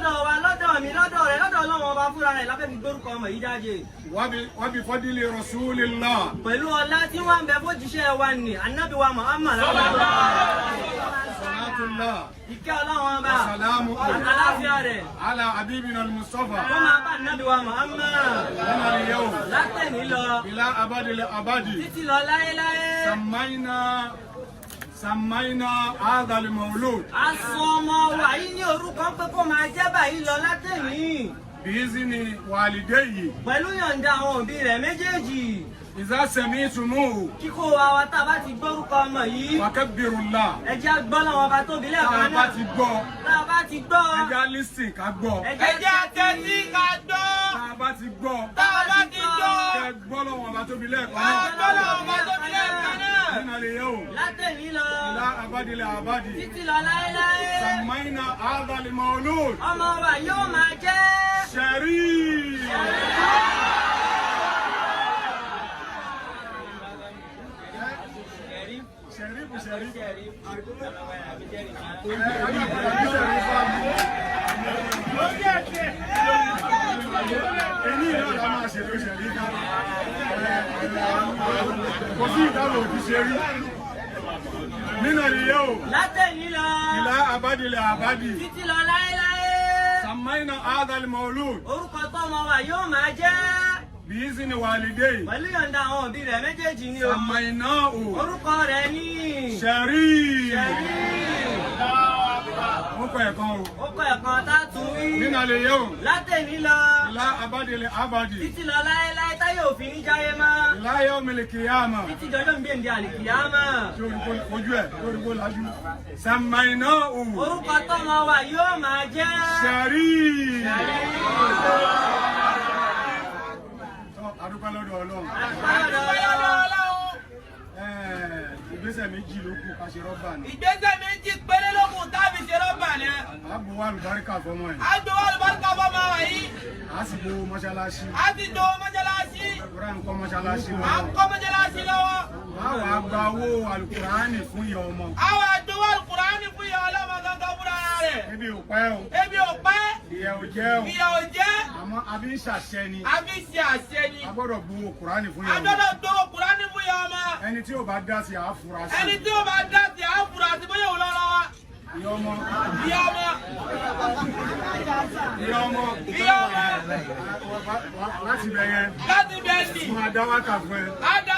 lọ́dọ̀ wa lọ́dọ̀ mi lọ́dọ̀ rẹ̀ lọ́dọ̀ Ọlọ́run ọba fúnra rẹ̀ lábẹ́ fi gbórúkọ ọmọ yìí jáde. Wa bi fadli rasulillah. Pẹ̀lú ọlá tí wọ́n ń bẹ fún jíṣẹ́ wa ni Ànábì wa Muhammad. Salatullah. Ìkẹ́ Ọlọ́run ọba. Salamu àlàáfíà rẹ̀. ala habibina al-Mustafa. Wọ́n máa bá Ànábì wa Muhammad. Min al-yawm. Látẹ̀ní lọ. Ila abadil abadi. Títí lọ láéláé. Samaina hadha al-mawlud. A sọ ọmọ wa yìí ní orúkọ pé kó máa jẹ́ báyìí lọ látẹ̀ní. Bi'izni walidayhi. Pẹ̀lú yọ̀ǹda àwọn òbí rẹ̀ méjèèjì. Iza sami'tumuhu. Kíkó wa tá a bá ti gbórúkọ ọmọ yìí. Fakabbirullah. Ẹ jẹ́ gbọ́ lọ́wọ́ ọba tóbi lẹ́ẹ̀kan náà. Tá a bá ti gbọ́. Tá a bá ti gbọ́. Ẹ jẹ́ listen ká gbọ́. Ẹ jẹ́ tẹ́tí ká gbọ́. Tá a bá ti gbọ́. Tá a bá ti gbọ́. Ẹ gbọ́ lọ́wọ́ ọba tóbi lẹ́ẹ̀kan Ẹ náà. gbọ́ lọ́wọ́ ọba tóbi lẹ́ẹ̀kan náà. Min al-yawm. Látẹ̀ní lọ. Ila abadil abadi. Títí lọ láéláé. Samaina hadha al-mawlud. Ọmọ wa yóò máa jẹ́. Sharif. Nínú ìyẹ́ o. Látẹ̀ní lọ. Ìlà àbádìlẹ̀ àbádì. Títí lọ láéláé. Sàmáìnà Adal Maulud. Orúkọ tọ́mọ wa yóò máa jẹ́. Bi'izni walidayhi. Pẹ̀lú yọ̀ǹda àwọn òbí rẹ̀ méjèèjì ni o. Sàmáìnà o. Orúkọ rẹ̀ ní. Sharif. Ó kọ ẹ̀kan o. Ó kọ ẹ̀kan tá a tún rí. Nínú ìyẹ́ o. Látẹ̀ní lọ. Ìlà àbádìlẹ̀ àbádì. Títí lọ láéláé táyé òfin ní jáyé mọ́. Ìlà yawmil qiyamah. Títí dọjọ́ ń gbèǹde àlìkìyámà. Tí ojú ẹ̀ lórí kó lajú. Sàmáìnà o. Orúkọ tọ́mọ wa yóò máa jẹ́. Sharif. Adúpẹ́ lọ́dọ̀ Ọlọ́run. Ìgbésẹ̀ méjì ló kù ká ṣe rọ́bà ni. Ìgbésẹ̀ méjì péré ló kù tábì ṣe rọ́bà ni. A bò wá àlùbáríkà fọmọ ẹ̀. A gbé wá àlùbáríkà fọmọ wa yìí. A sì bo mọ́ṣáláṣí. A ti do mọ́ṣáláṣí. Àkùrá ń kọ́ mọ́ṣáláṣí À lọ́wọ́. ń kọ́ mọ́ṣáláṣí lọ́wọ́. Báwo a gba owó àlùkùránì fún ìyá ọmọ? Àwọn àdúgbò àlùkùránì fún ìyá ọlọ́mọ gangan fúnra rẹ̀. Ebi ò pẹ́ o. Ebi ò pẹ́. Ìyà ò jẹ́ o. Ìyà ò jẹ́. Àmọ́ a fi ń ṣàṣẹ ni. A fi ṣe àṣẹ ni. A gbọ́dọ̀ bu kùránì fún ìyá A ọmọ. gbọ́dọ̀ gbowó kùránì fún ìyá ọmọ. Ẹni tí ò bá dá sí àáfúrásì. Ẹni tí ó bá dá sí àfúrásì bóyá òun lọ́rọ́ wa. Ìyá ọmọ. Ìyá ọmọ. Ìyá ọmọ. Ìyá ọmọ. Láti bẹ̀ yẹn. Láti bẹ́ẹ̀ ni. Máa dá wákà fún ẹ. A dá